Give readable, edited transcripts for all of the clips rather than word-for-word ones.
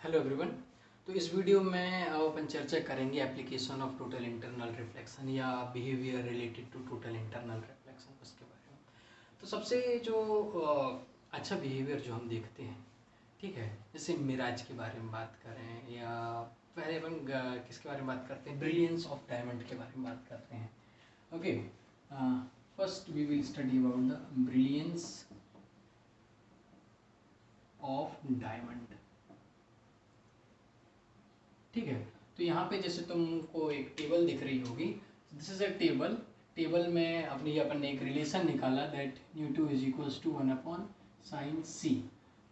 Hello everyone. तो इस video में अपन चर्चा करेंगे application of total internal reflection या behaviour related to total internal reflection उसके बारे में। तो सबसे जो अच्छा बिहेवियर जो हम देखते हैं, ठीक है, जैसे मिराज के बारे में बात करें या पहले अपन किसके बारे में बात करते हैं, ब्रिलियंस ऑफ डायमंड के बारे में बात करते हैं। Okay, first we will study about the brilliance of diamond. ठीक है, तो यहाँ पे जैसे तुमको एक टेबल दिख रही होगी, this is a table. Table में अपन ने एक रिलेशन निकाला दैट न्यू2 is equals to 1/sin c।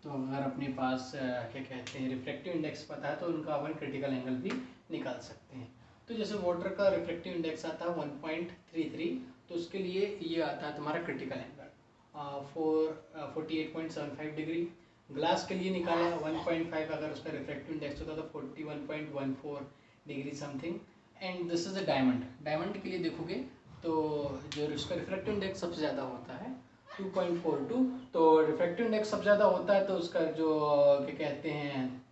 तो अगर अपने पास क्या कहते हैं रिफ्रैक्टिव इंडेक्स पता है तो उनका अपन क्रिटिकल एंगल भी निकाल सकते हैं। तो जैसे वाटर का रिफ्रैक्टिव इंडेक्स आता है 1.33, तो उसके लिए ये आता है तुम्हारा क्रिटिकल एंगल 48.75 डिग्री। ग्लास के लिए निकाला 1.5, अगर उसका रिफ्रैक्टिव इंडेक्स होता तो 41.14 degree something. And this is a diamond. Diamond के लिए देखोगे तो जो उसका रिफ्रैक्टिव इंडेक्स सबसे ज़्यादा होता है 2.42। तो रिफ्रैक्टिव इंडेक्स सबसे ज़्यादा होता है तो उसका जो क्या कहते हैं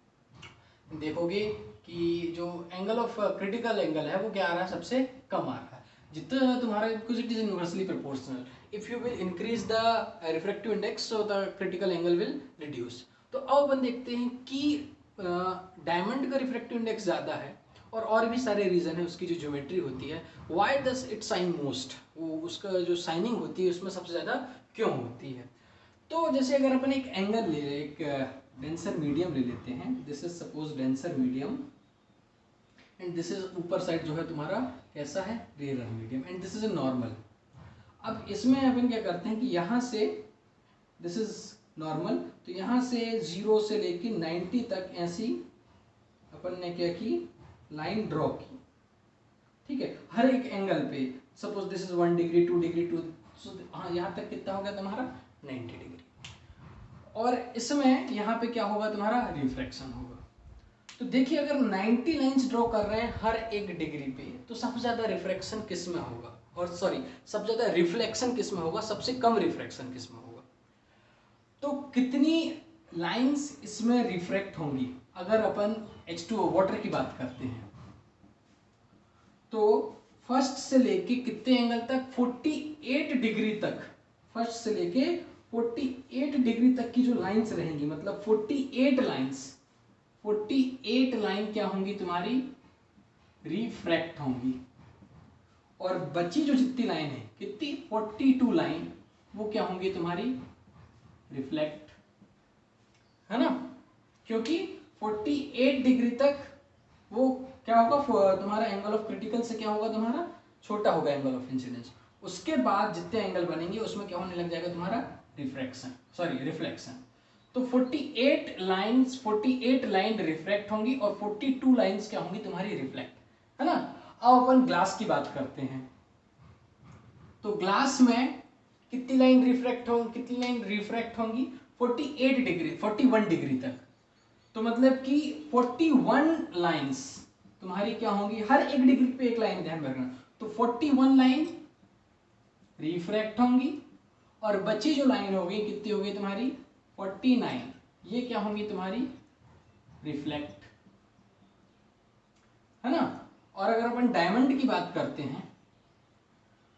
देखोगे कि जो एंगल ऑफ क्रिटिकल एंगल है वो क्या आ रहा है, सबसे कम आ रहा है। जितना तुम्हारा because it is inversely proportional, if you will increase the refractive index so the critical angle will reduce. तो अब अपन देखते हैं कि डायमंड का रिफ्रैक्टिव इंडेक्स ज़्यादा है और भी सारे रीज़न है, उसकी जो ज्योमेट्री होती है why does it shine most, वो उसका जो साइनिंग होती है उसमें सबसे ज़्यादा क्यों होती है। तो जैसे अगर अपन एक एंगल ले एक डेंसर मीडियम ले लेते हैं, this is suppose denser medium and this is ऊपर साइड जो है तुम्हारा कैसा है, rare medium, and this is a normal. अब इसमें अपन क्या करते हैं कि यहाँ से दिस इज नॉर्मल, तो यहाँ से 0 से लेके 90 तक ऐसी अपन ने क्या की लाइन ड्रॉ की। ठीक है, हर एक एंगल पे suppose this is 1 degree 2 degree 2, हाँ यहाँ तक कितना हो गया तुम्हारा 90 डिग्री। और इसमें यहाँ पे क्या होगा तुम्हारा रिफ्रैक्शन होगा। तो देखिए अगर 90 लाइंस ड्रॉ कर रहे हैं हर एक डिग्री पे, तो सबसे ज्यादा रिफ्रैक्शन किस में होगा, और सॉरी सबसे ज्यादा रिफ्लेक्शन किस में होगा, सबसे कम रिफ्रैक्शन किस में होगा। तो कितनी लाइंस इसमें रिफ्रैक्ट होंगी अगर अपन H2O वाटर की बात करते हैं, तो फर्स्ट से लेके कितने एंगल तक, 48 डिग्री तक, फर्स्ट से लेके 48 डिग्री तक की जो लाइंस रहेंगी, मतलब 48 लाइंस, 48 लाइन क्या होंगी तुम्हारी रिफ्रैक्ट होंगी। और बची जो जितनी लाइन है कितनी 42 लाइन, वो क्या होंगी तुम्हारी रिफ्लेक्ट, है ना, क्योंकि 48 डिग्री तक वो क्या होगा तुम्हारा एंगल ऑफ क्रिटिकल से क्या होगा तुम्हारा छोटा होगा एंगल ऑफ इंसिडेंस। उसके बाद जितने एंगल बनेंगे उसमें क्या होने लग जाएगा तुम्हारा रिफ्रैक्शन, सॉरी रिफ्लेक्शन। तो 48 लाइंस 48 लाइन रिफ्रैक्ट होंगी और 42 लाइंस क्या होंगी तुम्हारी रिफ्लेक्ट, है ना। अब अपन ग्लास की बात करते हैं, तो ग्लास में कितनी लाइन रिफ्रैक्ट होंगी, कितनी लाइन रिफ्रैक्ट होंगी 48 डिग्री 41 डिग्री तक। तो मतलब कि 41 लाइंस तुम्हारी क्या होंगी, हर एक डिग्री पे एक लाइन ध्यान रखना, तो 41 लाइन रिफ्रैक्ट होंगी और बची जो लाइन होगी कितनी होगी तुम्हारी 49, ये क्या होंगी तुम्हारी रिफ्लेक्ट, है ना। और अगर अपन डायमंड की बात करते हैं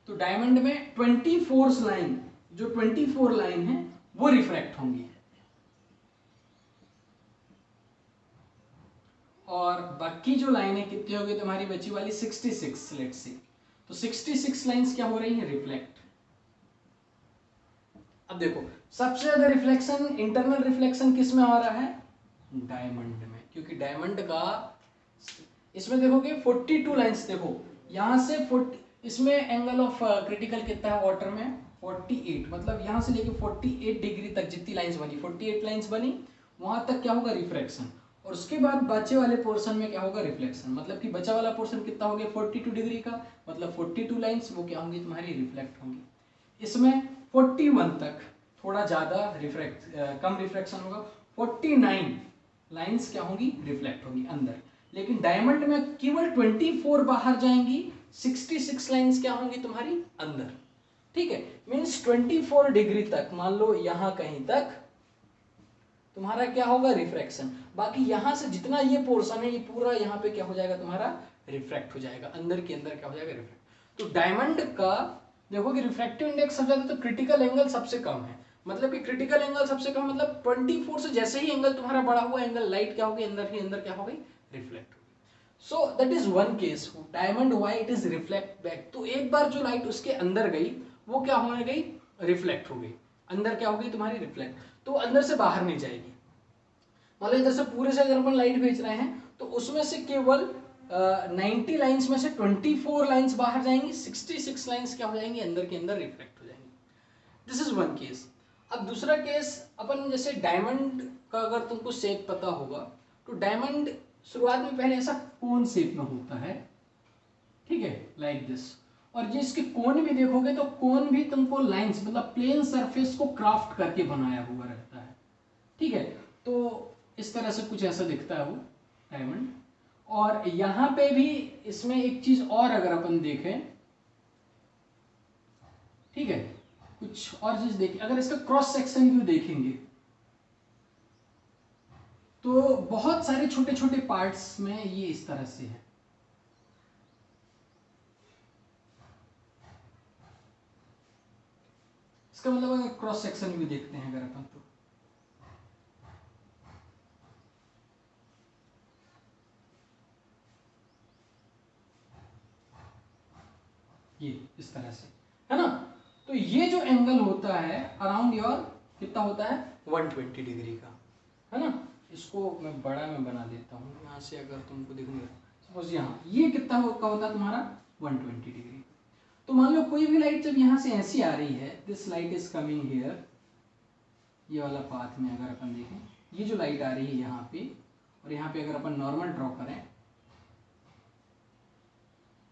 तो डायमंड में 24 लाइन, जो 24 लाइन है वो रिफ्रैक्ट होंगी और बाकी जो लाइनें कितनी होगी तुम्हारी बची वाली 66 लेट्स सी। तो 66 लाइंस क्या हो रही हैं रिफ्लेक्ट। अब देखो सबसे ज्यादा रिफ्लेक्शन इंटरनल रिफ्लेक्शन किस में आ रहा है, डायमंड में, क्योंकि डायमंड का इसमें देखोगे 42 लाइंस, देखो यहां से 40, इसमें एंगल ऑफ क्रिटिकल कितना है वाटर में 48, मतलब यहां से लेके 48 डिग्री तक जितनी लाइंस बनी 48 लाइंस बनी, वहां तक क्या होगा रिफ्रैक्शन, और उसके बाद बचे वाले पोर्शन में क्या होगा रिफ्लेक्शन। मतलब कि बचा वाला पोर्शन कितना हो गया 42 डिग्री का, मतलब 42 लाइंस वो क्या होंगी तुम्हारी रिफ्लेक्ट होंगी। इसमें 41 तक थोड़ा ज्यादा कम रिफ्लेक्शन होगा, 49 लाइंस क्या होंगी रिफ्लेक्ट होंगी अंदर, लेकिन डायमंड में केवल 24 बाहर जाएंगी, 66 लाइंस क्या होंगी तुम्हारी अंदर। ठीक है, मींस 24 डिग्री तक, मान लो यहां कहीं तक तुम्हारा क्या होगा, रिफ्रैक्शन। बाकी यहाँ से जितना ये पोर्शन है ये पूरा यहाँ पे क्या हो जाएगा तुम्हारा, रिफ्रैक्ट हो जाएगा, अंदर के अंदर क्या हो जाएगा, रिफ्रैक्ट। तो डायमंड का देखो कि रिफ्रैक्टिव इंडेक्स सबसे ज्यादा, तो क्रिटिकल एंगल सबसे कम है, मतलब कि क्रिटिकल एंगल सबसे कम मतलब 24 से जैसे ही एंगल तुम्हारा बड़ा हुआ एंगल, लाइट क्या होगी अंदर ही अंदर क्या हो गई, रिफ्लेक्ट होगी। सो that is one case, diamond why it is reflect back. तो एक बार जो लाइट उसके अंदर गई वो क्या होने गई, रिफ्लेक्ट हो गई, अंदर क्या हो गई तुम्हारी, रिफ्लेक्ट, तो अंदर से बाहर नहीं जाएगी। मतलब इधर से पूरे से अगर अपन लाइट भेज रहे हैं तो उसमें से केवल 90 लाइंस में से 24 लाइंस बाहर जाएंगी, 66 लाइंस क्या हो जाएंगी, अंदर के अंदर रिफ्लेक्ट हो जाएंगी। This is one case. अब दूसरा केस अपन जैसे डायमंड का अगर तुमको शेप पता होगा तो डायमंड शुरुआत में पहले ऐसा कोन शेप में होता है, ठीक है, लाइक दिस। और ये इसके कोन भी देखोगे तो कोन भी तुमको लाइंस मतलब प्लेन सरफेस को क्राफ्ट करके बनाया हुआ रहता है, ठीक है। तो इस तरह से कुछ ऐसा दिखता है वो डायमंड। और यहां पे भी इसमें एक चीज और अगर अपन देखें, ठीक है, कुछ और चीज देखें, अगर इसका क्रॉस सेक्शन व्यू देखेंगे तो बहुत सारे छोटे छोटे पार्ट्स में ये इस तरह से है। इसका मतलब अगर क्रॉस सेक्शन व्यू देखते हैं अगर अपन तो ये इस तरह से है ना। तो ये जो एंगल होता है अराउंड योर कितना होता है, 120 डिग्री का, है ना। इसको मैं बड़ा में बना देता हूँ, यहाँ से अगर तुमको दिखने, सपोज यहाँ ये कितना का होता है तुम्हारा 120 डिग्री। तो मान लो कोई भी लाइट जब यहाँ से ऐसी आ रही है, this light is coming here, ये वाला पाथ में अगर अपन देखें, ये जो लाइट आ रही है यहाँ पे, और यहाँ पे अगर अपन नॉर्मल ड्रॉ करें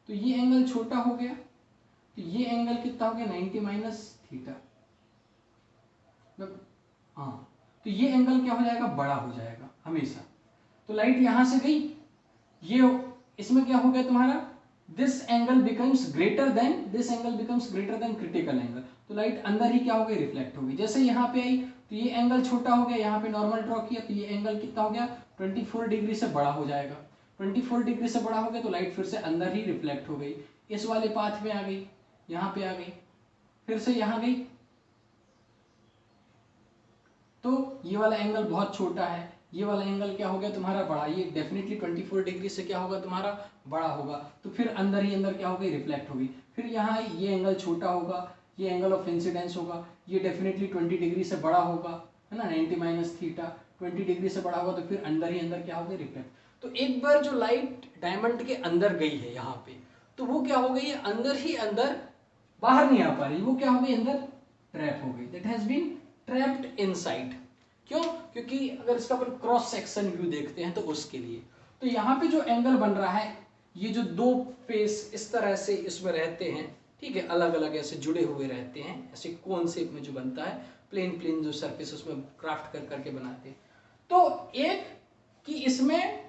तो ये एंगल छोटा हो गया, तो ये एंगल कितना हो गया 90 माइनस थीटा, हाँ, तो ये एंगल क्या हो जाएगा, बड़ा हो जाएगा हमेशा। तो लाइट यहां से गई, ये इसमें क्या हो गया तुम्हारा, this angle becomes greater than, this angle becomes greater than critical angle, तो लाइट अंदर ही क्या हो गई, रिफ्लेक्ट हो गई। जैसे यहाँ पे आई तो ये एंगल छोटा हो गया, यहाँ पे नॉर्मल ड्रॉ किया तो ये एंगल कितना हो गया 24 डिग्री से बड़ा हो जाएगा, 24 डिग्री से बड़ा हो गया तो लाइट फिर से अंदर ही रिफ्लेक्ट हो गई, इस वाले पाथ में आ गई, यहाँ पे आ गई, फिर से यहाँ गई, तो ये वाला एंगल बहुत छोटा है, ये वाला एंगल क्या हो गया तुम्हारा बड़ा, ये डेफिनेटली 24 डिग्री से क्या होगा तुम्हारा बड़ा होगा, तो फिर अंदर ही अंदर क्या होगी, रिफ्लेक्ट होगी। फिर यहाँ ये एंगल छोटा होगा, ये एंगल ऑफ इंसिडेंस होगा, ये डेफिनेटली 20 डिग्री से बड़ा होगा, है ना, 90 माइनस थीटा, 20 डिग्री से बड़ा होगा, तो फिर अंदर ही अंदर क्या होगा, रिफ्लेक्ट। तो एक बार जो लाइट डायमंड के अंदर गई है यहाँ पे, तो वो क्या हो गई, अंदर ही अंदर, बाहर नहीं आ पा रही, वो क्या हो गई, अंदर ट्रैप हो गई, that has been trapped inside. क्यों, क्योंकि अगर इसका अपन क्रॉस सेक्शन व्यू देखते हैं तो उसके लिए, तो यहाँ पे जो एंगल बन रहा है, ये जो दो फेस इस तरह से इसमें रहते हैं, ठीक है, अलग अलग ऐसे जुड़े हुए रहते हैं, ऐसे कोन शेप में जो बनता है, प्लेन प्लेन जो सरफेस उसमें क्राफ्ट कर करके बनाते हैं। तो एक कि इसमें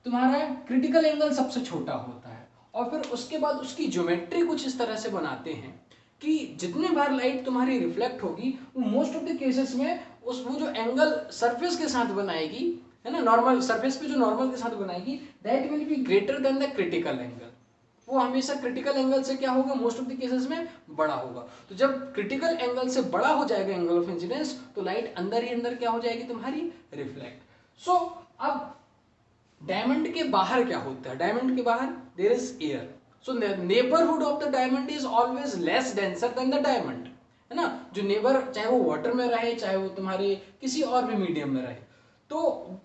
तुम्हारा क्रिटिकल एंगल सबसे छोटा होता है, और फिर उसके बाद उसकी ज्योमेट्री कुछ इस तरह से बनाते हैं कि जितने बार लाइट तुम्हारी रिफ्लेक्ट होगी वो मोस्ट ऑफ द केसेस में उस वो जो एंगल सरफेस के साथ बनाएगी, है ना, नॉर्मल सरफेस पे जो नॉर्मल के साथ बनाएगी, that will be greater than the critical angle. वो हमेशा क्रिटिकल एंगल से क्या होगा, मोस्ट ऑफ द केसेस में बड़ा होगा। तो जब क्रिटिकल एंगल से बड़ा हो जाएगा एंगल ऑफ इंसिडेंस, तो लाइट अंदर ही अंदर क्या हो जाएगी तुम्हारी, रिफ्लेक्ट। सो अब डायमंड के बाहर क्या होता है, डायमंड के बाहर there is air, so neighbourhood of the diamond is always less denser than the diamond, है ना। जो नेबर, चाहे वो वाटर में रहे, चाहे वो तुम्हारे किसी और भी मीडियम में रहे, तो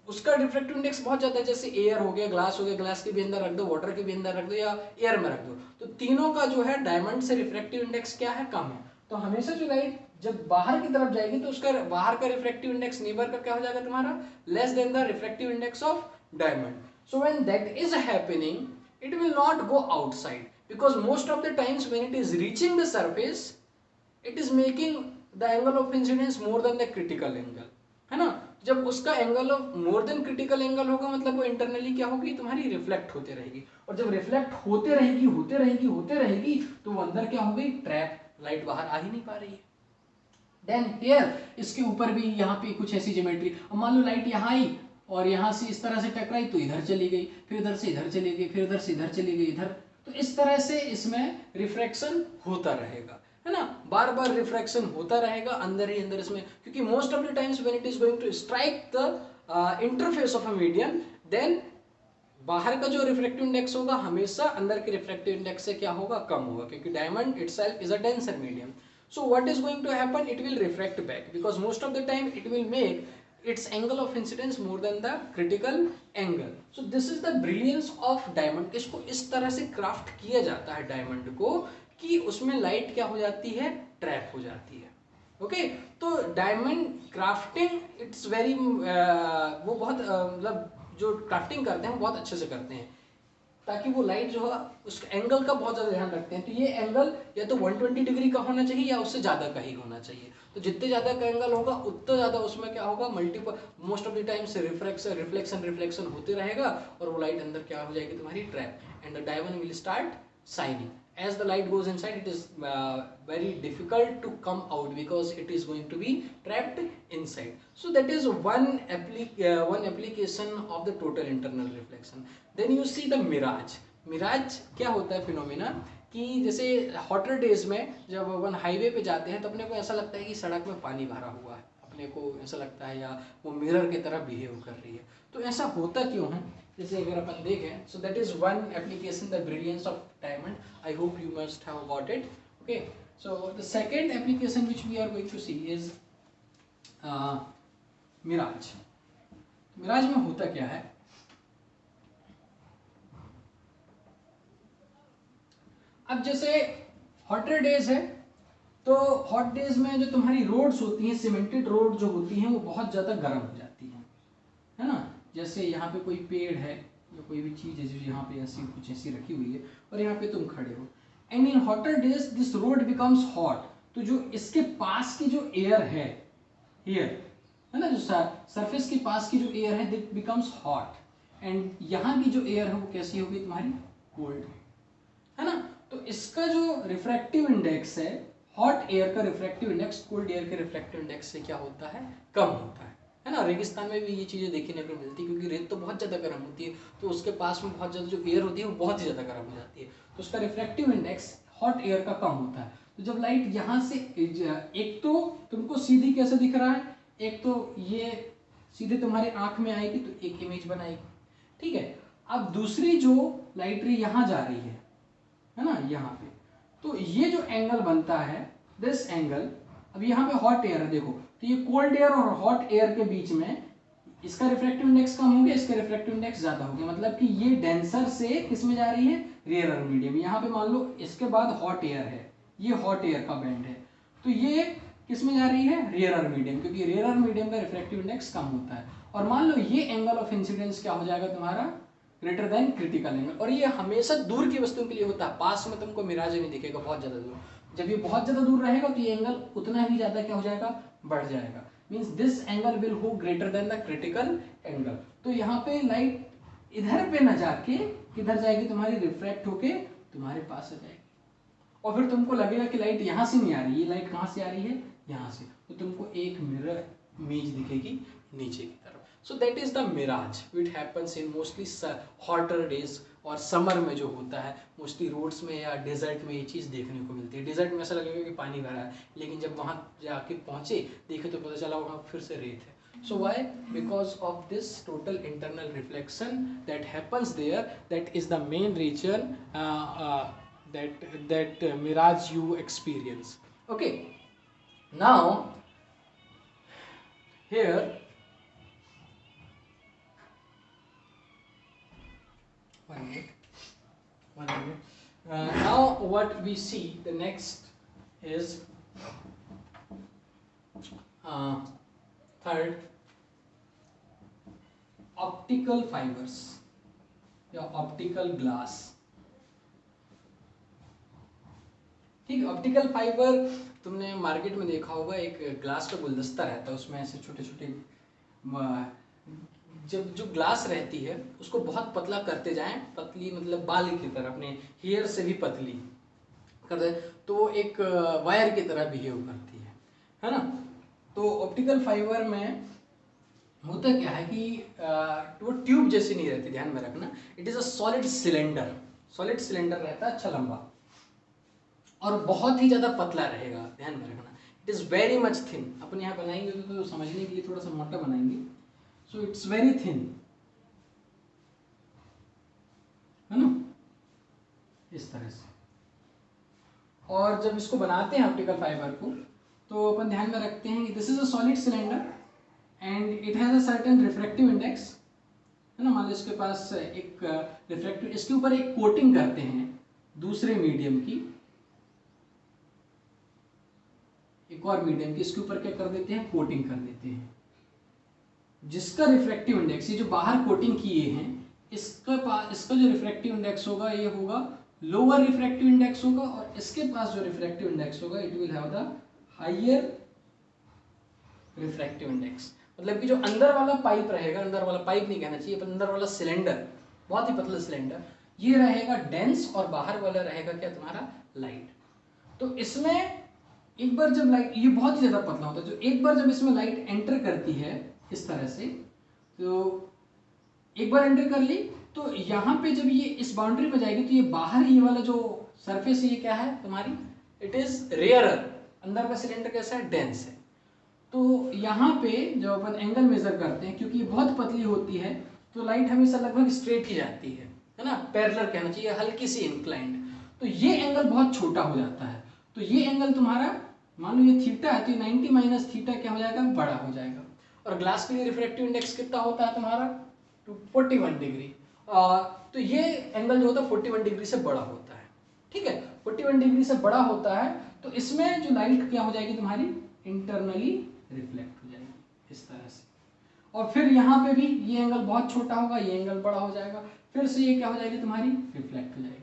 उसका रिफ्रैक्टिव इंडेक्स बहुत ज्यादा है। जैसे एयर हो गया, ग्लास हो गया, ग्लास के भी अंदर रख दो, वाटर के भी अंदर रख दो, या एयर में रख दो, तो तीनों का जो है डायमंड से रिफ्रैक्टिव इंडेक्स क्या है, कम है। तो हमेशा जो लाइट जब बाहर की तरफ जाएगी तो उसका बाहर का रिफ्रैक्टिव इंडेक्स नेबर का क्या हो जाएगा तुम्हारा, less than the refractive index of diamond. So when that is happening, it will not go outside, because most of the times when it is reaching the surface, it is making the angle of incidence more than the critical angle, है ना। जब उसका angle of more than critical angle होगा, मतलब वो internally क्या होगी तुम्हारी, रिफ्लेक्ट होते रहेगी, और जब रिफ्लेक्ट होते रहेगी होते रहेगी होते रहेगी, तो वो अंदर क्या हो गई, ट्रैप, लाइट बाहर आ ही नहीं पा रही है। देन हियर इसके ऊपर भी यहाँ पे कुछ ऐसी ज्योमेट्री, अब मान लो लाइट यहाँ आई और यहाँ से इस तरह से टकराई तो इधर चली गई, फिर इधर से इधर चली गई, फिर इधर से इधर चली गई इधर, तो इस तरह से इसमें रिफ्रैक्शन होता रहेगा, है ना, बार बार रिफ्रैक्शन होता रहेगा अंदर ही अंदर इसमें, क्योंकि most of the times when it is going to strike the interface of a medium, then बाहर का जो रिफ्रैक्टिव इंडेक्स होगा हमेशा अंदर के रिफ्रैक्टिव इंडेक्स से क्या होगा, कम होगा, क्योंकि diamond itself is a denser medium. So what is going to happen? It will refract back because most of the time it will make its angle of incidence more than the critical angle. So this is the brilliance of diamond. इसको इस तरह से craft किया जाता है diamond को कि उसमें लाइट क्या हो जाती है, ट्रैप हो जाती है. ओके तो डायमंड क्राफ्टिंग इट्स वेरी वो बहुत मतलब जो क्राफ्टिंग करते हैं बहुत अच्छे से करते हैं ताकि वो लाइट जो है उस एंगल का बहुत ज़्यादा ध्यान रखते हैं. तो ये एंगल या तो 120 डिग्री का होना चाहिए या उससे ज़्यादा का ही होना चाहिए. तो जितने ज़्यादा का एंगल होगा उतना ज़्यादा उसमें क्या होगा, multiple most of the time से रिफ्लेक्शन होते रहेगा और वो लाइट अंदर क्या हो जाएगी तुम्हारी, trap, and the diamond will start shining. As the light goes inside, it is very difficult to come out because it is going to be trapped inside. So that is one application of the total internal reflection. Then you see the mirage. Mirage क्या होता है phenomena कि जैसे hotter days में जब अपन highway पे जाते हैं तो अपने को ऐसा लगता है कि सड़क में पानी भरा हुआ है, अपने को ऐसा लगता है या वो मिरर की तरह बिहेव कर रही है. तो ऐसा होता क्यों है, जैसे अगर अपन देखें, so that is one application, the brilliance of diamond. I hope you must have got it. Okay so the second application which we are going to see is mirage. Mirage में होता क्या है, अब जैसे हॉटर डेज है तो hot days में जो तुम्हारी रोड्स होती हैं, सीमेंटेड रोड जो होती हैं वो बहुत ज़्यादा गर्म हो जाती हैं, है ना. जैसे यहाँ पे कोई पेड़ है या कोई भी चीज़ है जो यहाँ पे ऐसी कुछ ऐसी रखी हुई है और यहाँ पे तुम खड़े हो, and in hotter days this road becomes hot. तो जो इसके पास की जो एयर है हियर, है ना, जो सरफेस के पास की जो एयर है दिट बिकम्स हॉट, एंड यहाँ की जो एयर है वो कैसी होगी तुम्हारी, कोल्ड, है ना. तो इसका जो रिफ्रैक्टिव इंडेक्स है, हॉट एयर का रिफ्रैक्टिव इंडेक्स कोल्ड एयर के रिफ्रैक्टिव इंडेक्स से क्या होता है, कम होता है ना. रेगिस्तान में भी ये चीज़ें देखने को मिलती है क्योंकि रेत तो बहुत ज़्यादा गर्म होती है, तो उसके पास में बहुत ज़्यादा जो एयर होती है वो बहुत ही ज़्यादा गर्म हो जाती है, तो उसका रिफ्रैक्टिव इंडेक्स हॉट एयर का कम होता है. तो जब लाइट यहाँ से, एक तो तुमको सीधी कैसे दिख रहा है, एक तो ये सीधे तुम्हारे आँख में आएगी तो एक इमेज बनाएगी, ठीक है. अब दूसरी जो लाइट रे यहाँ जा रही है ना, यहाँ पे, तो ये जो एंगल बनता है दिस एंगल, अब यहाँ पे हॉट एयर है देखो, तो ये कोल्ड एयर और हॉट एयर के बीच में इसका रिफ्रैक्टिव इंडेक्स कम हो गया, इसका रिफ्रैक्टिव इंडेक्स ज्यादा हो गया, मतलब कि ये डेंसर से किस में जा रही है, रेयरर मीडियम. यहाँ पे मान लो इसके बाद हॉट एयर है, ये हॉट एयर का बैंड है, तो ये किस में जा रही है, रेयरर मीडियम, क्योंकि रेयरर मीडियम का रिफ्रैक्टिव इंडेक्स कम होता है. और मान लो ये एंगल ऑफ इंसिडेंस क्या हो जाएगा तुम्हारा, ग्रेटर देन क्रिटिकल एंगल. और ये हमेशा दूर की वस्तुओं के लिए होता है, पास में तुमको मिराज नहीं दिखेगा, बहुत ज्यादा दूर. जब ये बहुत ज्यादा दूर रहेगा तो ये एंगल उतना ही ज्यादा क्या हो जाएगा, बढ़ जाएगा. मींस दिस एंगल विल हो greater than the critical angle. तो यहाँ पे लाइट इधर पे न जाके किधर जाएगी तुम्हारी, रिफ्रैक्ट होके तुम्हारे पास आ जाएगी, और फिर तुमको लगेगा कि लाइट यहाँ से नहीं आ रही, ये लाइट कहाँ से आ रही है, यहाँ से, तो तुमको एक मिरर इमेज दिखेगी नीचे की तरफ. So that is the mirage which happens in mostly hotter days, और समर में जो होता है मोस्टली रोड्स में या डेजर्ट में ये चीज़ देखने को मिलती है. डेजर्ट में ऐसा लगेगा कि पानी भरा है, लेकिन जब वहाँ जाके पहुँचे देखे तो पता चला वहाँ फिर से रेत है. So why? Because of this total internal reflection that happens there, that is the main reason that mirage you experience. Okay, now here one minute. Now what we see, the next is third, optical fibres या optical glass. ठीक है, optical fibre तुमने market में देखा होगा, एक glass का गुलदस्ता रहता है, उसमें ऐसे छोटे छोटे, जब जो ग्लास रहती है उसको बहुत पतला करते जाएं, पतली मतलब बाल की तरह, अपने हेयर से भी पतली कर दे तो एक वायर की तरह बिहेव करती है है ना। तो ऑप्टिकल फाइबर में होता क्या है कि वो ट्यूब जैसी नहीं रहती, ध्यान में रखना। It is a solid cylinder, solid cylinder रहता है, अच्छा लंबा और बहुत ही ज्यादा पतला रहेगा, ध्यान में रखना। It is very much thin. अपन यहाँ बनाएंगे तो समझने के लिए थोड़ा सा मोटा बनाएंगे। सो इट्स वेरी थिन, है ना, इस तरह से। और जब इसको बनाते हैं ऑप्टिकल फाइबर को, तो अपन ध्यान में रखते हैं कि this is a solid cylinder and it has a certain refractive index, है ना। मान लो इसके पास एक रिफ्रैक्टिव, इसके ऊपर एक कोटिंग करते हैं दूसरे मीडियम की, एक और मीडियम की, इसके ऊपर क्या कर देते हैं, कोटिंग कर देते हैं, जिसका रिफ्रैक्टिव इंडेक्स, ये जो बाहर कोटिंग किए हैं, इसका जो रिफ्रैक्टिव इंडेक्स होगा ये होगा लोअर रिफ्रैक्टिव इंडेक्स होगा, और इसके पास जो रिफ्रैक्टिव इंडेक्स होगा it will have the higher refractive index. मतलब कि जो अंदर वाला पाइप रहेगा, अंदर वाला पाइप नहीं कहना चाहिए, पर अंदर वाला सिलेंडर, बहुत ही पतला सिलेंडर, ये रहेगा डेंस, और बाहर वाला रहेगा क्या, तुम्हारा लाइट। तो इसमें एक बार जब लाइट, ये बहुत ही ज्यादा पतला होता है, जो एक बार जब इसमें लाइट एंटर करती है इस तरह से, तो एक बार एंटर कर ली, तो यहाँ पे जब ये इस बाउंड्री पे जाएगी, तो ये बाहर ये वाला जो सरफेस है ये क्या है तुम्हारी, इट इज रेयरर, अंदर का सिलेंडर कैसा है, डेंस है। तो यहाँ पे जब अपन एंगल मेजर करते हैं, क्योंकि ये बहुत पतली होती है, तो लाइट हमेशा लगभग स्ट्रेट ही जाती है ना, पैरेलल कहना चाहिए, हल्की सी इंक्लाइंड। तो ये एंगल बहुत छोटा हो जाता है, तो ये एंगल तुम्हारा, मान लो ये थीटा है, तो 90 माइनस थीटा क्या हो जाएगा, बड़ा हो जाएगा। और ग्लास के लिए रिफ्रैक्टिव इंडेक्स कितना होता है तुम्हारा, 41 डिग्री। तो ये एंगल जो होता है 41 डिग्री से बड़ा होता है, ठीक है, 41 डिग्री से बड़ा होता है। तो इसमें जो लाइट क्या हो जाएगी तुम्हारी, इंटरनली रिफ्लेक्ट हो जाएगी इस तरह से। और फिर यहाँ पे भी ये एंगल बहुत छोटा होगा, ये एंगल बड़ा हो जाएगा, फिर से ये क्या हो जाएगी तुम्हारी, रिफ्लेक्ट हो जाएगी।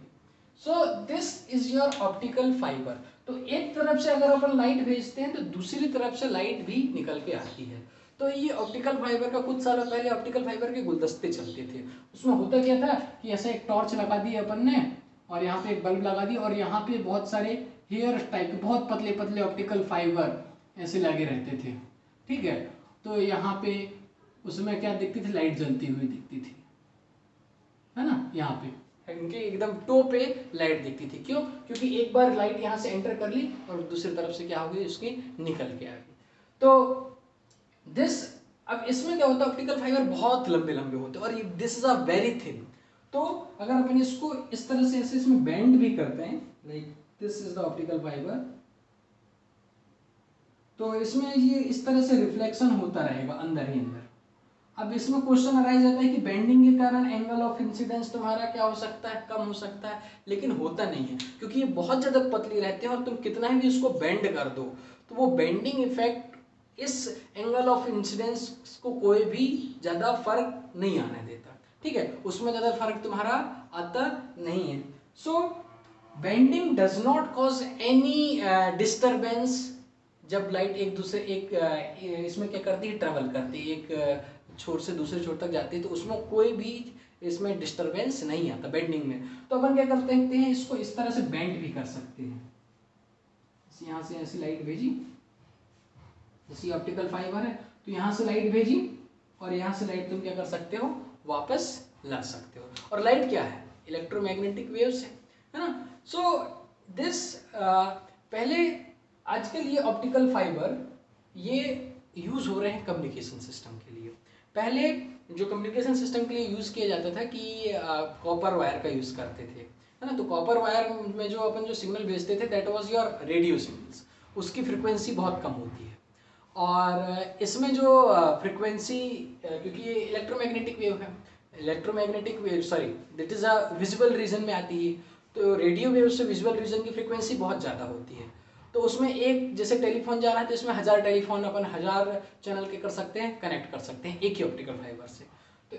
So this is your optical fibre. तो एक तरफ से अगर अपन लाइट भेजते हैं तो दूसरी तरफ से लाइट भी निकल के आती है। तो ये ऑप्टिकल फाइबर का कुछ सालों पहले ऑप्टिकल फाइबर के गुलदस्ते चलते थे। उसमें होता क्या था कि ऐसा एक टॉर्च लगा दी अपन ने, और यहाँ पे एक बल्ब लगा दी, और यहाँ पे बहुत सारे हेयर टाइप बहुत पतले पतले ऑप्टिकल फाइबर ऐसे लगे रहते थे, ठीक है। तो यहाँ पे उसमें क्या दिखती थी, लाइट जलती हुई दिखती थी, है ना। यहाँ पे इनके एकदम टो पे लाइट दिखती थी, क्यों, क्योंकि एक बार लाइट यहाँ से एंटर कर ली और दूसरी तरफ से क्या हो गई, उसकी निकल के आ गई। तो दिस, अब इसमें क्या होता है, ऑप्टिकल फाइबर बहुत लंबे लंबे होते हैं, और this is a very thin. तो अगर अपन इसको इस तरह से ऐसे इसमें बेंड भी करते हैं, like this is the optical fibre, तो इसमें ये इस तरह से रिफ्लेक्शन होता रहेगा अंदर ही अंदर। अब इसमें क्वेश्चन अराइज होता है कि बेंडिंग के कारण एंगल ऑफ इंसिडेंस तुम्हारा क्या हो सकता है, कम हो सकता है, लेकिन होता नहीं है, क्योंकि ये बहुत ज्यादा पतली रहती है, और तुम कितना भी इसको बेंड कर दो तो वो बेंडिंग इफेक्ट इस एंगल ऑफ इंसिडेंस को कोई भी ज्यादा फर्क नहीं आने देता, ठीक है, उसमें ज्यादा फर्क तुम्हारा आता नहीं है। So bending does not cause any disturbance. जब लाइट एक दूसरे इसमें क्या करती है, ट्रेवल करती है, एक छोर से दूसरे छोर तक जाती है, तो उसमें कोई भी इसमें डिस्टरबेंस नहीं आता बेंडिंग में। तो अपन क्या करते हैं, इसको इस तरह से बेंड भी कर सकते हैं। यहाँ से ऐसी लाइट भेजी, जैसी ऑप्टिकल फाइबर है, तो यहाँ से लाइट भेजी, और यहाँ से लाइट तुम क्या कर सकते हो, वापस ला सकते हो। और लाइट क्या है, इलेक्ट्रोमैग्नेटिक वेव्स है ना। सो दिस पहले आजकल ये ऑप्टिकल फाइबर ये यूज हो रहे हैं कम्युनिकेशन सिस्टम के लिए। पहले जो कम्युनिकेशन सिस्टम के लिए यूज किया जाता था कि कॉपर वायर का यूज करते थे, है ना। तो कॉपर वायर में जो अपन जो सिग्नल भेजते थे that was your radio signals, उसकी फ्रिक्वेंसी बहुत कम होती है। और इसमें जो फ्रिक्वेंसी, क्योंकि ये इलेक्ट्रोमैग्नेटिक वेव है, electromagnetic wave sorry that is a visible region में आती है, तो रेडियो वेव से विजुअल रीजन की फ्रिक्वेंसी बहुत ज़्यादा होती है। तो उसमें एक जैसे टेलीफोन जा रहा है, तो इसमें 1000 टेलीफोन अपन 1000 चैनल के कर सकते हैं, कनेक्ट कर सकते हैं एक ही ऑप्टिकल फाइबर से। तो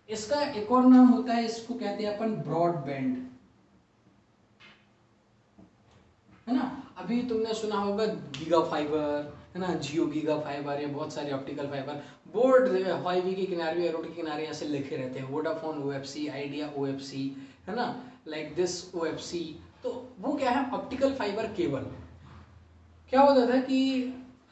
इसका एक और नाम होता है, इसको कहते हैं अपन ब्रॉडबैंड, है ना। अभी तुमने सुना होगा गीगा फाइबर, है ना, जियो गीगा फाइबर, या बहुत सारे ऑप्टिकल फाइबर। बोर्ड हाईवे के किनारे या रोड के किनारे ऐसे लिखे रहते हैं, वोडाफोन OFC, आइडिया OFC, है ना, लाइक दिस OFC। तो वो क्या है, ऑप्टिकल फाइबर केबल। क्या होता था कि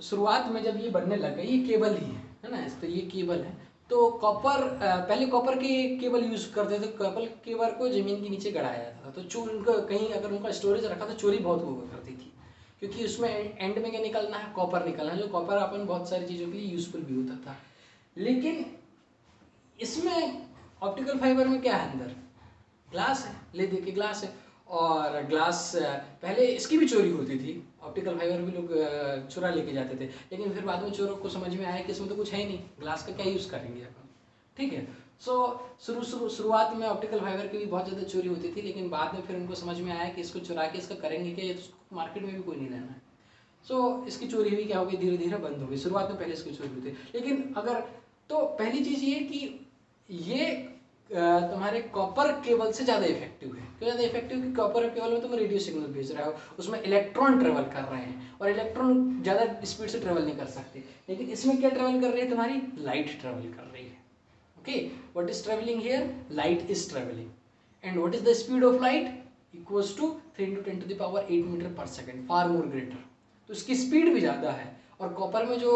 शुरुआत में जब ये बनने लगा, ये केबल ही है ना, तो ये केबल है। तो कॉपर, पहले कॉपर के केबल यूज करते थे, कॉपर केबल को जमीन के नीचे गड़ाया जाता था, तो चोर उनका कहीं अगर उनका स्टोरेज रखा तो चोरी बहुत हुआ करती थी, क्योंकि उसमें एंड में क्या निकलना है, कॉपर निकलना है, जो कॉपर अपन बहुत सारी चीज़ों के लिए यूजफुल भी होता था। लेकिन इसमें ऑप्टिकल फाइबर में क्या है, अंदर ग्लास है, ले देखिए ग्लास है, और ग्लास पहले इसकी भी चोरी होती थी, ऑप्टिकल फाइबर भी लोग चुरा लेके जाते थे, लेकिन फिर बाद में चोरों को समझ में आया कि इसमें तो कुछ है ही नहीं, ग्लास का क्या यूज़ करेंगे अपन, ठीक है। सो शुरुआत में ऑप्टिकल फाइबर की भी बहुत ज़्यादा चोरी होती थी, लेकिन बाद में फिर उनको समझ में आया कि इसको चुरा के इसका करेंगे क्या, ये तो मार्केट में भी कोई नहीं लेना है। सो इसकी चोरी हुई, क्या होगी, धीरे धीरे बंद हो गई। शुरुआत में पहले इसकी चोरी हुई थी, लेकिन अगर, तो पहली चीज़ ये कि ये तुम्हारे कॉपर केबल से ज़्यादा इफेक्टिव है। क्यों ज़्यादा इफेक्टिव? कि कॉपर केबल में तुम रेडियो सिग्नल भेज रहे हो, उसमें इलेक्ट्रॉन ट्रेवल कर रहे हैं, और इलेक्ट्रॉन ज़्यादा स्पीड से ट्रेवल नहीं कर सकते, लेकिन इसमें क्या ट्रेवल कर रही है, तुम्हारी लाइट ट्रेवल कर रही है। Okay, what is travelling here, light is travelling, and what is the speed of light, equals to 3 × 10⁸ metre per second, far more greater. तो इसकी स्पीड भी ज़्यादा है, और कॉपर में जो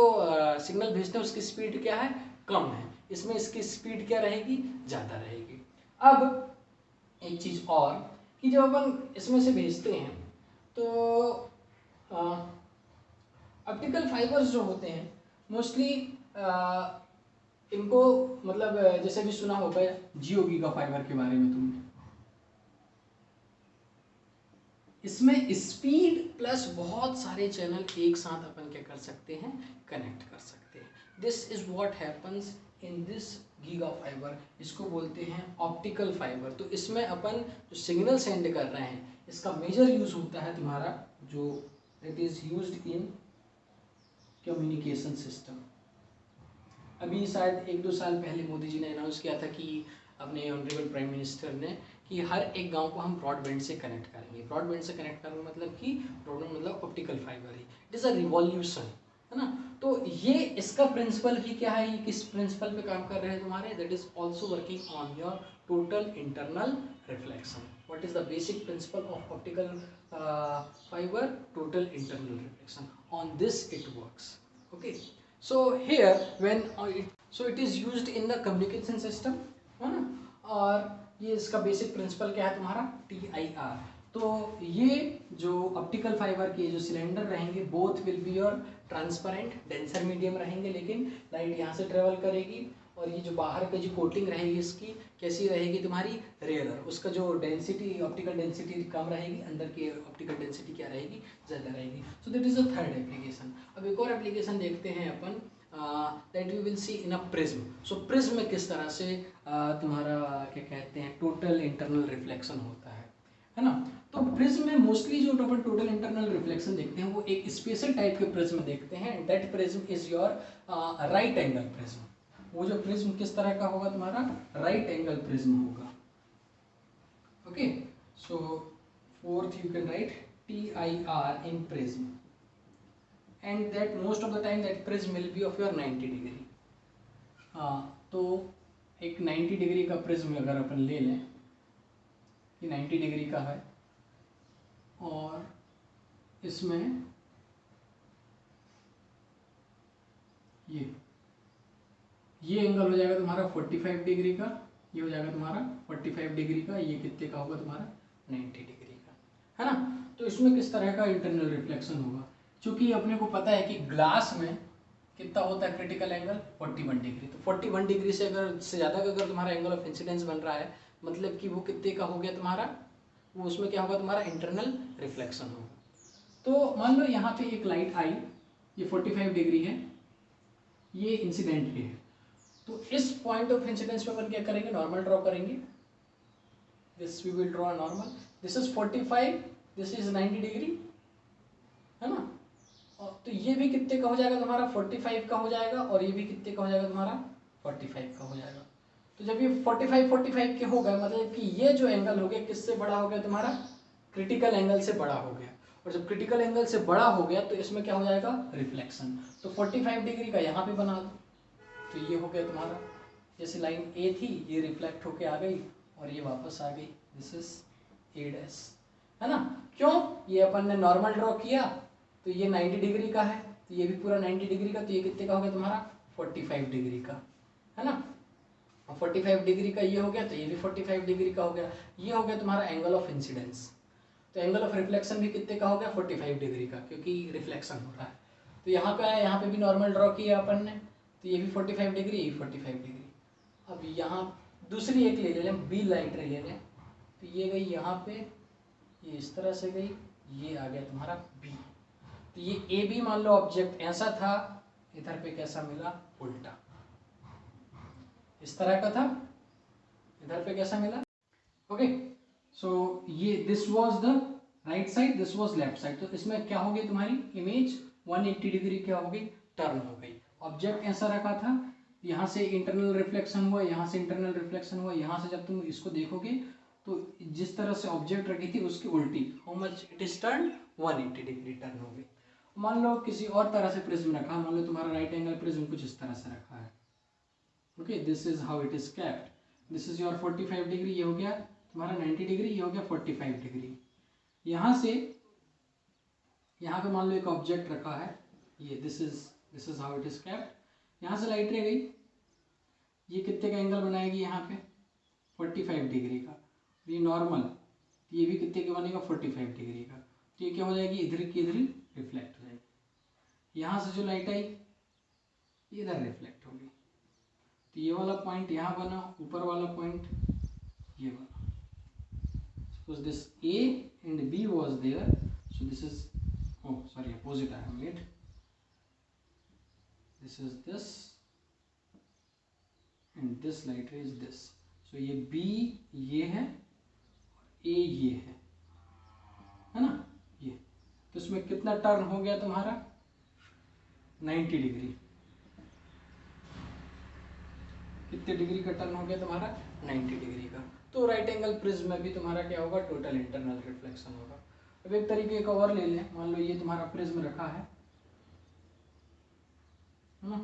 सिग्नल भेजते हैं उसकी स्पीड क्या है, कम है, इसमें इसकी स्पीड क्या रहेगी, ज़्यादा रहेगी। अब एक चीज़ और, कि जब अपन इसमें से भेजते हैं तो ऑप्टिकल फाइबर्स जो होते हैं मोस्टली इनको, मतलब जैसे भी सुना होगा जियो गीगा फाइबर के बारे में तुमने, इसमें स्पीड प्लस बहुत सारे चैनल एक साथ अपन क्या कर सकते हैं, कनेक्ट कर सकते हैं। This is what happens in this giga fibre, इसको बोलते हैं ऑप्टिकल फाइबर। तो इसमें अपन जो सिग्नल सेंड कर रहे हैं, इसका मेजर यूज होता है तुम्हारा, जो it is used in communication system. अभी शायद 1-2 साल पहले मोदी जी ने अनाउंस किया था कि अपने ऑनरेबल प्राइम मिनिस्टर ने, कि हर एक गांव को हम ब्रॉडबैंड से कनेक्ट करेंगे। ब्रॉडबैंड से कनेक्ट करने मतलब कि ब्रॉडबैंड मतलब optical fibre he, it is a revolution, है ना। तो ये इसका प्रिंसिपल भी क्या है, ये किस प्रिंसिपल पे काम कर रहे हैं तुम्हारे, that is also working on your total internal reflection. What is the basic principle of optical fibre, total internal reflection, on this it works. Okay, so here when so it is used in the communication system, है ना। और ये इसका basic principle क्या है तुम्हारा, TIR। तो ये जो ऑप्टिकल फाइबर के जो सिलेंडर रहेंगे, both will be your transparent denser medium रहेंगे, लेकिन लाइट यहाँ से ट्रेवल करेगी, और ये जो बाहर की जो कोटिंग रहेगी इसकी कैसी रहेगी तुम्हारी, रेयरर, उसका जो डेंसिटी, ऑप्टिकल डेंसिटी कम रहेगी, अंदर की ऑप्टिकल डेंसिटी क्या रहेगी, ज़्यादा रहेगी। So that is a third application. अब एक और एप्लीकेशन देखते हैं अपन, that we will see in a prism. So prism में किस तरह से तुम्हारा क्या कहते हैं, टोटल इंटरनल रिफ्लेक्शन होता है ना। तो प्रिज्म में मोस्टली जो अपन टोटल इंटरनल रिफ्लेक्शन देखते हैं, वो एक स्पेशल टाइप के प्रिज्म देखते हैं, that prism is your right angle prism. वो जो प्रिज्म किस तरह का होगा तुम्हारा, राइट एंगल प्रिज्म होगा। Okay, so fourth you can write TIR in prism, and that most of the time that prism will be of your 90 degree। हाँ, तो एक 90 डिग्री का प्रिज्म अगर अपन ले लें, कि 90 डिग्री का है, और इसमें ये एंगल हो जाएगा तुम्हारा 45 डिग्री का, ये हो जाएगा तुम्हारा 45 डिग्री का, ये कितने का होगा तुम्हारा 90 डिग्री का, है ना। तो इसमें किस तरह का इंटरनल रिफ्लेक्शन होगा, क्योंकि अपने को पता है कि ग्लास में कितना होता है क्रिटिकल एंगल, 41 डिग्री। तो 41 डिग्री से अगर से ज़्यादा का अगर तुम्हारा एंगल ऑफ इंसिडेंस बन रहा है, मतलब कि वो कितने का हो गया तुम्हारा, वो उसमें क्या होगा तुम्हारा इंटरनल रिफ्लेक्शन होगा। तो मान लो यहाँ पे एक लाइट आई, ये 45 डिग्री है, ये इंसिडेंट पे है, तो इस पॉइंट ऑफ इंसिडेंस पे अपन क्या करेंगे, नॉर्मल ड्रॉ करेंगे। This we will draw normal, this is 45, this is 90 degree, है ना। तो ये भी कितने का हो जाएगा तुम्हारा, 45 का हो जाएगा, और ये भी कितने का हो जाएगा तुम्हारा, 45 का हो जाएगा। तो जब ये 45 के हो गए, मतलब कि ये जो एंगल हो गया किससे बड़ा हो गया तुम्हारा, क्रिटिकल एंगल से बड़ा हो गया, और जब क्रिटिकल एंगल से बड़ा हो गया तो इसमें क्या हो जाएगा, रिफ्लेक्शन। तो 45 डिग्री का यहाँ पे बना दो, तो ये हो गया तुम्हारा, जैसे लाइन ए थी, ये रिफ्लेक्ट होके आ गई और ये वापस आ गई, दिस इज A', है ना। क्यों, ये अपन ने नॉर्मल ड्रॉ किया, तो ये 90 डिग्री का है, तो ये भी पूरा 90 डिग्री का, तो ये कितने का हो गया तुम्हारा 45 डिग्री का, है ना। 45 डिग्री का ये हो गया, तो ये भी 45 डिग्री का हो गया। ये हो गया तुम्हारा एंगल ऑफ इंसिडेंस। तो एंगल ऑफ रिफ्लेक्शन भी कितने का हो गया 45 डिग्री का, क्योंकि रिफ्लेक्शन हो रहा है। तो यहाँ पे आया, यहाँ पे भी नॉर्मल ड्रॉ किया अपन ने, तो ये भी 45 डिग्री, ये भी 45 डिग्री। अब यहाँ दूसरी एक ले लें, बी लाइट रे ले लें, तो ये गई यहाँ पे, ये इस तरह से गई, ये आ गया तुम्हारा बी। तो ये ए बी मान लो ऑब्जेक्ट ऐसा था, इधर पे कैसा मिला उल्टा, इस तरह का था, इधर पे कैसा मिला। ओके, सो ये this was the right side, this was left side. तो इसमें क्या हो गई तुम्हारी इमेज 180 डिग्री क्या हो गई, टर्न हो गई। ऑब्जेक्ट ऐसा रखा था, यहाँ से इंटरनल रिफ्लेक्शन हुआ, यहाँ से इंटरनल रिफ्लेक्शन हुआ, यहाँ से जब तुम इसको देखोगे तो जिस तरह से ऑब्जेक्ट रखी थी उसकी उल्टी, how much it is turn 180 degree turn हो गई। मान लो किसी और तरह से प्रिज्म रखा, मान लो तुम्हारा राइट एंगल प्रिज्म कुछ इस तरह से रखा है। Okay, this is how it is kept, this is your 45 degree, ये हो गया तुम्हारा 90 डिग्री, ये हो गया 45 डिग्री। यहाँ से यहाँ पे मान लो एक ऑब्जेक्ट रखा है, ये this is how it is kept. यहाँ से लाइट रह गई, ये कितने का एंगल बनाएगी यहाँ पे 45 डिग्री का, ये नॉर्मल, ये भी कितने का बनेगा 45 डिग्री का। तो ये क्या हो जाएगी, इधर की इधर रिफ्लेक्ट हो जाएगी। यहाँ से जो लाइट आई इधर रिफ्लेक्ट होगी, तो ये वाला पॉइंट यहाँ बना, ऊपर वाला पॉइंट ये बना। Suppose this A and B was there, so this is, oh sorry, opposite I have made, this is this and this light ray is this, so ये B ये है और A ये है ना, ये। तो इसमें कितना टर्न हो गया तुम्हारा 90 डिग्री, कितने डिग्री का टर्न हो गया तुम्हारा 90 डिग्री का। तो राइट एंगल प्रिज्म में भी तुम्हारा क्या होगा, टोटल इंटरनल रिफ्लेक्शन होगा। अब एक तरीके का और ले लें, मान लो ये तुम्हारा प्रिज्म रखा है ना,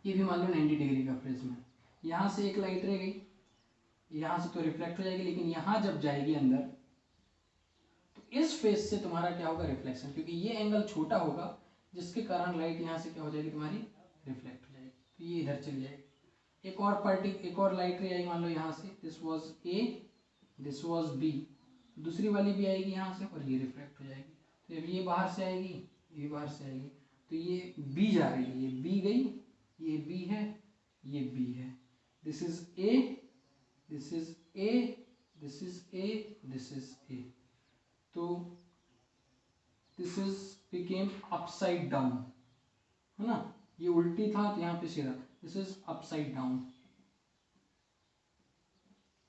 ये भी मान लो 90 डिग्री का प्रिज्म है। यहाँ से एक लाइट रह गई, यहाँ से तो रिफ्लेक्ट हो जाएगी, लेकिन यहाँ जब जाएगी अंदर तो इस फेस से तुम्हारा क्या होगा रिफ्लेक्शन, क्योंकि ये एंगल छोटा होगा जिसके कारण लाइट यहाँ से क्या हो जाएगी तुम्हारी रिफ्लेक्ट हो जाएगी, तो ये इधर चली जाएगी। एक और लाइट रे आई, मान लो यहाँ से, this was A, this was B, दूसरी वाली भी आएगी यहाँ से और ये रिफ्लेक्ट हो जाएगी। तो अब ये बाहर से आएगी, ये बाहर से आएगी, तो ये B जा रही है, ये B गई, ये B है, ये B है, this is A, this is A, this is A, this is A। तो this is became upside down, है ना, ये उल्टी था तो यहाँ पे सीधा, दिस इज अपसाइड डाउन,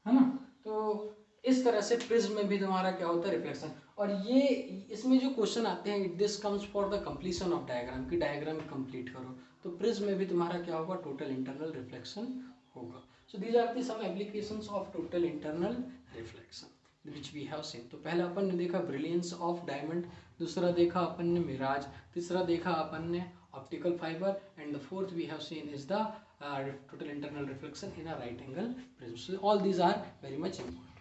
है ना। तो इस तरह से प्रिज्म में भी तुम्हारा क्या होता है रिफ्लेक्शन। और ये इसमें जो क्वेश्चन आते हैं, this comes for the completion of diagram, की डायग्राम कंप्लीट करो, तो प्रिज्म में भी तुम्हारा क्या होगा, टोटल इंटरनल रिफ्लेक्शन होगा। So these are the some applications of total internal reflection which we have seen। तो पहला अपन ने देखा ब्रिलियंस ऑफ डायमंड, दूसरा देखा अपन ने मिराज, तीसरा देखा अपन ने optical fibre, and the fourth we have seen is the total internal reflection in a right angle prism। So all these are very much important।